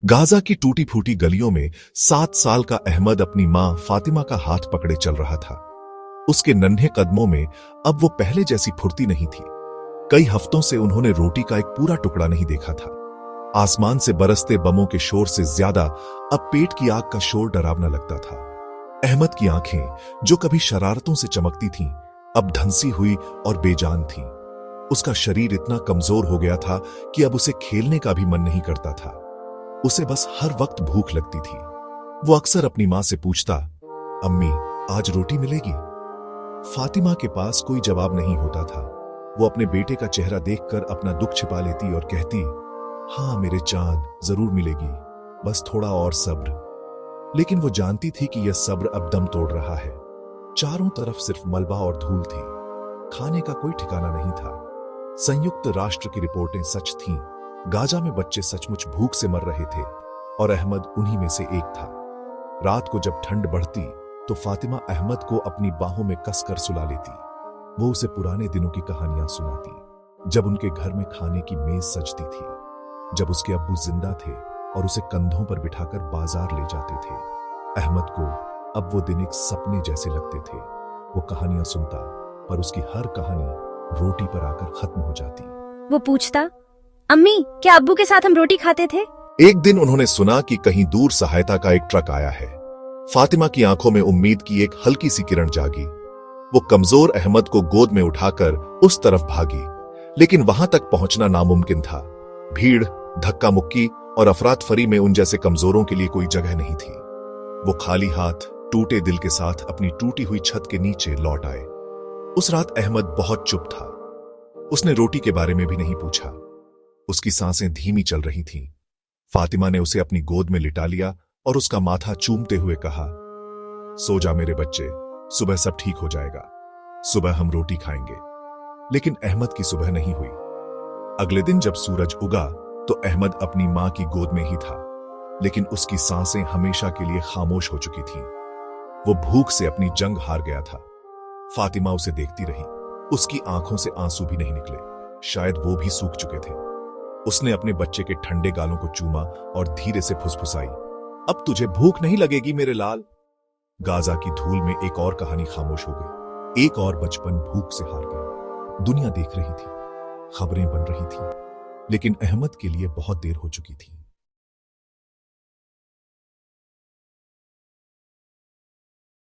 Gaza की टूटी फूटी गलियों में 7 साल का अहमद अपनी मां फातिमा का हाथ पकड़े चल रहा था। उसके नन्हे कदमों में अब वो पहले जैसी फुर्ती नहीं थी। कई हफ्तों से उन्होंने रोटी का एक पूरा टुकड़ा नहीं देखा था। आसमान से बरसते बमों के शोर से ज्यादा अब पेट की आग का शोर डरावना लगता था। अहमद की आंखें, जो कभी शरारतों से चमकती थीं, अब धंसी हुई और बेजान थीं। उसका शरीर इतना कमजोर हो गया था कि अब उसे खेलने का भी मन नहीं करता था। उसे बस हर वक्त भूख लगती थी। वो अक्सर अपनी मां से पूछता, अम्मी, आज रोटी मिलेगी? फातिमा के पास कोई जवाब नहीं होता था। वो अपने बेटे का चेहरा देखकर अपना दुख छिपा लेती और कहती, हाँ मेरे चांद, जरूर मिलेगी, बस थोड़ा और सब्र। लेकिन वो जानती थी कि यह सब्र अब दम तोड़ रहा है। चारों तरफ सिर्फ मलबा और धूल थी। खाने का कोई ठिकाना नहीं था। संयुक्त राष्ट्र की रिपोर्टें सच थीं। गाजा में बच्चे सचमुच भूख से मर रहे थे और अहमद उन्हीं में से एक था। रात को जब ठंड बढ़ती तो फातिमा अहमद को अपनी बाहों में कसकर सुला लेती। वो उसे पुराने दिनों की कहानियां सुनाती, जब उनके घर में खाने की मेज सजती थी, जब उसके अब्बू जिंदा थे और उसे कंधों पर बिठाकर बाजार ले जाते थे। अहमद को अब वो दिन एक सपने जैसे लगते थे। वो कहानियां सुनता, पर उसकी हर कहानी रोटी पर आकर खत्म हो जाती। वो पूछता, अम्मी, क्या अब्बू के साथ हम रोटी खाते थे? एक दिन उन्होंने सुना कि कहीं दूर सहायता का एक ट्रक आया है। फातिमा की आंखों में उम्मीद की एक हल्की सी किरण जागी। वो कमजोर अहमद को गोद में उठाकर उस तरफ भागी, लेकिन वहां तक पहुंचना नामुमकिन था। भीड़, धक्का मुक्की और अफरातफरी में उन जैसे कमजोरों के लिए कोई जगह नहीं थी। वो खाली हाथ, टूटे दिल के साथ अपनी टूटी हुई छत के नीचे लौट आए। उस रात अहमद बहुत चुप था। उसने रोटी के बारे में भी नहीं पूछा। उसकी सांसें धीमी चल रही थीं। फातिमा ने उसे अपनी गोद में लिटा लिया और उसका माथा चूमते हुए कहा, सो जा मेरे बच्चे, सुबह सब ठीक हो जाएगा। सुबह हम रोटी खाएंगे। लेकिन अहमद की सुबह नहीं हुई। अगले दिन जब सूरज उगा तो अहमद अपनी मां की गोद में ही था, लेकिन उसकी सांसें हमेशा के लिए खामोश हो चुकी थीं। वो भूख से अपनी जंग हार गया था। फातिमा उसे देखती रही। उसकी आंखों से आंसू भी नहीं निकले, शायद वो भी सूख चुके थे। उसने अपने बच्चे के ठंडे गालों को चूमा और धीरे से फुसफुसाई, अब तुझे भूख नहीं लगेगी मेरे लाल। गाजा की धूल में एक और कहानी खामोश हो गई। एक और बचपन भूख से हार गया। दुनिया देख रही थी, खबरें बन रही थी, लेकिन अहमद के लिए बहुत देर हो चुकी थी।